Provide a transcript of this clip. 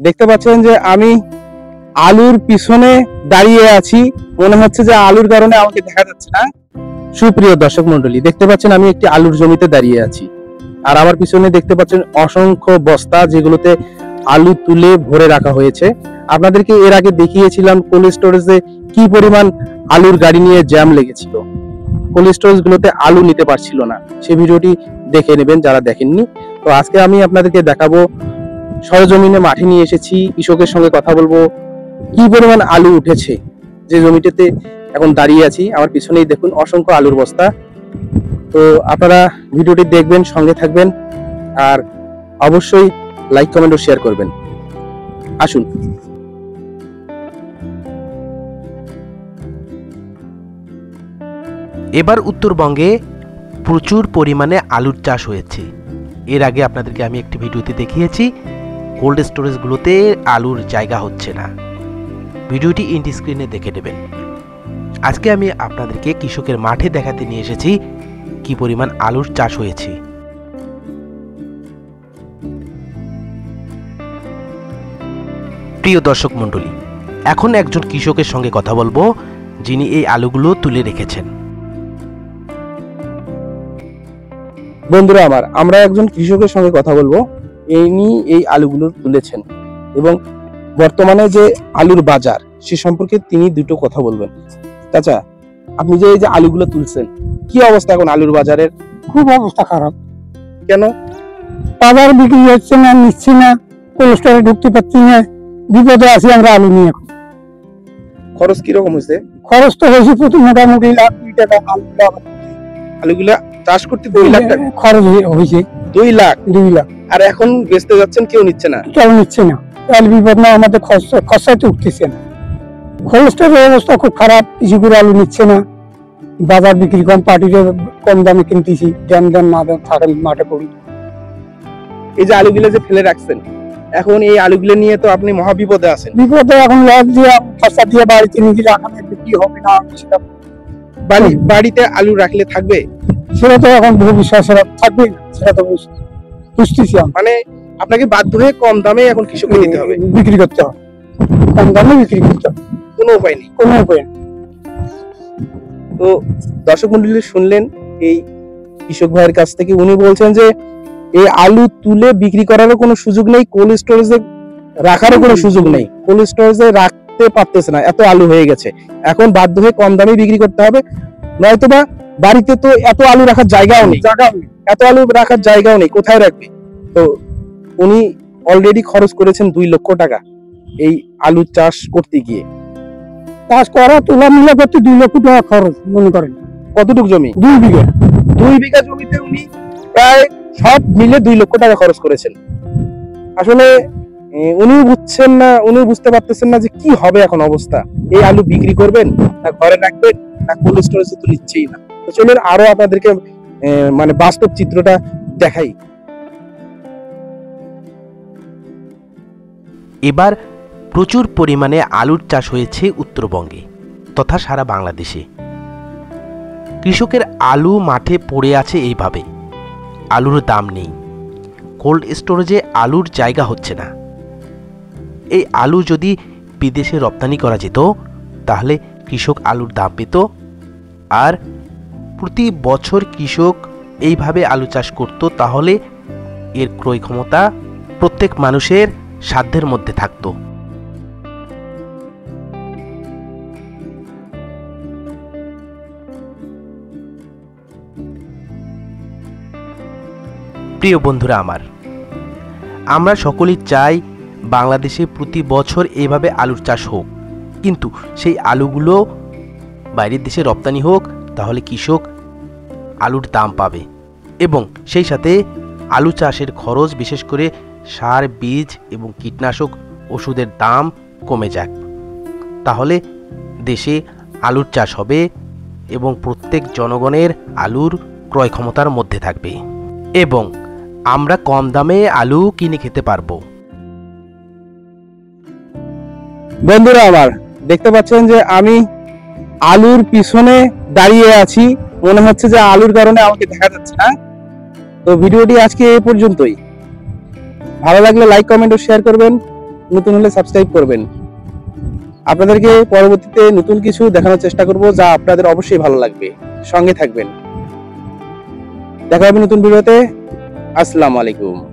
দেখতে পাচ্ছেন যে আমি আলুর পিছনে দাঁড়িয়ে আছি, মনে হচ্ছে যে আলুর কারণে আমাকে দেখা যাচ্ছে না। সুপ্রিয় দর্শক মন্ডলী, দেখতে পাচ্ছেন আমি একটি আলুর জমিতে দাঁড়িয়ে আছি, আর আমার পিছনে দেখতে পাচ্ছেন অসংখ্য বস্তা, যেগুলোতে আলু তুলে ভরে রাখা হয়েছে। আপনাদেরকে এর আগে দেখিয়েছিলাম কোল্ড স্টোরেজে কি পরিমাণ আলুর গাড়ি নিয়ে জ্যাম লেগেছিল, কোল্ড স্টোরেজ গুলোতে আলু নিতে পারছিল না। সেই ভিডিওটি দেখে নেবেন যারা দেখেননি। তো আজকে আমি আপনাদেরকে দেখাবো, সরজমিনে মাঠে নিয়ে এসেছি, কৃষকের সঙ্গে কথা বলবো, কি পরিমাণ আলু উঠেছে। যে জমিটাতে এখন দাঁড়িয়ে আছি, আমার পিছনেই দেখুন অসংখ্য আলুর বস্তা। তো আপনারা ভিডিওটি দেখবেন, সঙ্গে থাকবেন, আর অবশ্যই লাইক কমেন্ট ও শেয়ার করবেন। আসুন। এবার উত্তরবঙ্গে প্রচুর পরিমাণে আলুর চাষ হয়েছে। এর আগে আপনাদেরকে আমি একটি ভিডিওতে দেখিয়েছি কোল্ড স্টোরেজগুলোতে আলুর জায়গা হচ্ছে না। ভিডিওটি ইন্ড স্ক্রিনে দেখে নেবেন। আজকে আমি আপনাদেরকে কৃষকের মাঠে দেখাতে নিয়ে এসেছি কি পরিমাণ আলুর চাষ হয়েছে। প্রিয় দর্শক মণ্ডলী, এখন একজন কৃষকের সঙ্গে কথা বলবো যিনি এই আলুগুলো তুলে রেখেছেন। বন্ধুরা আমার, আমরা একজন কৃষকের সঙ্গে কথা বলবো, ইনি এই আলুগুলো তুলেছেন এবং বর্তমানে যে আলুর বাজার সে সম্পর্কে তিনি দুটো কথা বলবেন। চাচা, আপনি যে এই যে আলুগুলো তুলছেন, কি অবস্থা এখন আলুর বাজারের? খুব অবস্থা খারাপ। কেন? বাজার বিক্রি হচ্ছে না, নিচ্ছি না, কোল্ড স্টোরে ঢুকতে পারছি না, বিপদে আছি আমরা আলু নিয়ে। এখন খরচ কিরকম হয়েছে? খরচ তো হয়েছে প্রতি মোটামুটি লাখ 2 টাকা। আলুগুলা চাষ করতে 2 লাখ টাকা খরচ হয়েছে। 2 লাখ? 2 লাখ। আর এখন বেচতে যাচ্ছেন, কেউ নিচ্ছে না? কেউ নিচ্ছে না। তাহলে বিপদ না, আমাদের খরচাতে উঠতেছে না। কোল্ড স্টোরের অবস্থা খুব খারাপ, কিছু করে আলু নিচ্ছে না, বাজার বিক্রি কম, পার্টিতে কম দামে কিনতেছি, দেন না দেন থাকেন মাঠে পড়ি। এই যে আলুগুলো যে ফেলে রাখছেন, এখন এই আলুগুলো নিয়ে তো আপনি মহা বিপদে আছেন। বিপদে এখন লস দিয়ে খরচা দিয়ে বাড়িতে নিয়ে রাখা বিক্রি হবে না, সেটা বাড়িতে আলু রাখলে থাকবে? সেটা তো এখন ভবিষ্যৎ থাকবে, সেটা তো বুঝতেছি। মানে আপনাকে বাধ্য হয়ে কম দামে এখন কৃষককে দিতে হবে, বিক্রি করতে হবে, কম দামে বিক্রি করতে হবে, কোনো উপায় নেই। কোনো উপায় নেই। তো দর্শক মন্ডলী শুনলেন এই কৃষক ভাইয়ের কাছ থেকে, উনি বলছেন যে এই আলু তুলে বিক্রি করারও কোনো সুযোগ নেই, কোল্ড স্টোরেজে রাখারও কোনো সুযোগ নেই, কোল্ড স্টোরেজে রাখতে পারতেছে না, এত আলু হয়ে গেছে। এখন বাধ্য হয়ে কম দামে বিক্রি করতে হবে, নয়তোবা বাড়িতে তো এত আলু রাখার জায়গাও নেই, এত আলু রাখার জায়গাও নেই, কোথায় রাখবে? তো উনি অলরেডি খরচ করেছেন 2 লক্ষ টাকা এই আলু চাষ করতে গিয়ে। চাষ করা তোলা মিলা করতে 2 লক্ষ টাকা খরচ, মনে করেন। কতটুকু জমি? 2 বিঘা। 2 বিঘা জমিতে উনি প্রায় সব মিলে 2 লক্ষ টাকা খরচ করেছেন। আসলে উনিও বুঝছেন না, উনিও বুঝতে পারতেছেন না যে কি হবে এখন অবস্থা। এই আলু বিক্রি করবেন না ঘরে রাখবেন না কোল্ড স্টোরেজে তো নিচ্ছেই না। তো চলুন আরো আপনাদেরকে মানে বাস্তব চিত্রটা দেখাই। এবার প্রচুর পরিমাণে আলুর চাষ হয়েছে উত্তরবঙ্গে তথা সারা বাংলাদেশে। কৃষকের আলু মাঠে পড়ে আছে এইভাবে, আলুর দাম নেই, কোল্ড স্টোরেজে আলুর জায়গা হচ্ছে না। এই আলু যদি বিদেশে রপ্তানি করা যেত তাহলে কৃষক আলুর দাম পেত, আর প্রতি বছর কৃষক এইভাবে আলু চাষ করত, তাহলে এর ক্রয় ক্ষমতা প্রত্যেক মানুষের সাধ্যের মধ্যে থাকত। প্রিয় বন্ধুরা আমার, আমরা সকলেই চাই বাংলাদেশে প্রতি বছর এইভাবে আলুর চাষ হোক, কিন্তু সেই আলুগুলো বাইরের দেশে রপ্তানি হোক, তাহলে কৃষক আলুর দাম পাবে এবং সেই সাথে আলু চাষের খরচ, বিশেষ করে সার, বীজ এবং কীটনাশক ওষুধের দাম কমে যাক। তাহলে দেশে আলুর চাষ হবে এবং প্রত্যেক জনগণের আলুর ক্রয় ক্ষমতার মধ্যে থাকবে এবং আমরা কম দামে আলু কিনে খেতে পারবো। বন্ধুরা আমার, দেখতে পাচ্ছেন যে আমি আলুর পিছনে দাঁড়িয়ে আছি, মনে হচ্ছে যে আলুর কারণে আমাকে দেখা যাচ্ছে না। তো ভিডিওটি আজকে এই পর্যন্তই। ভালো লাগলে লাইক কমেন্ট ও শেয়ার করবেন। নতুন হলে সাবস্ক্রাইব করবেন। আপনাদেরকে পরবর্তীতে নতুন কিছু দেখানোর চেষ্টা করব, যা আপনাদের অবশ্যই ভালো লাগবে। সঙ্গে থাকবেন। দেখা হবে নতুন ভিডিওতে। আসসালামু আলাইকুম।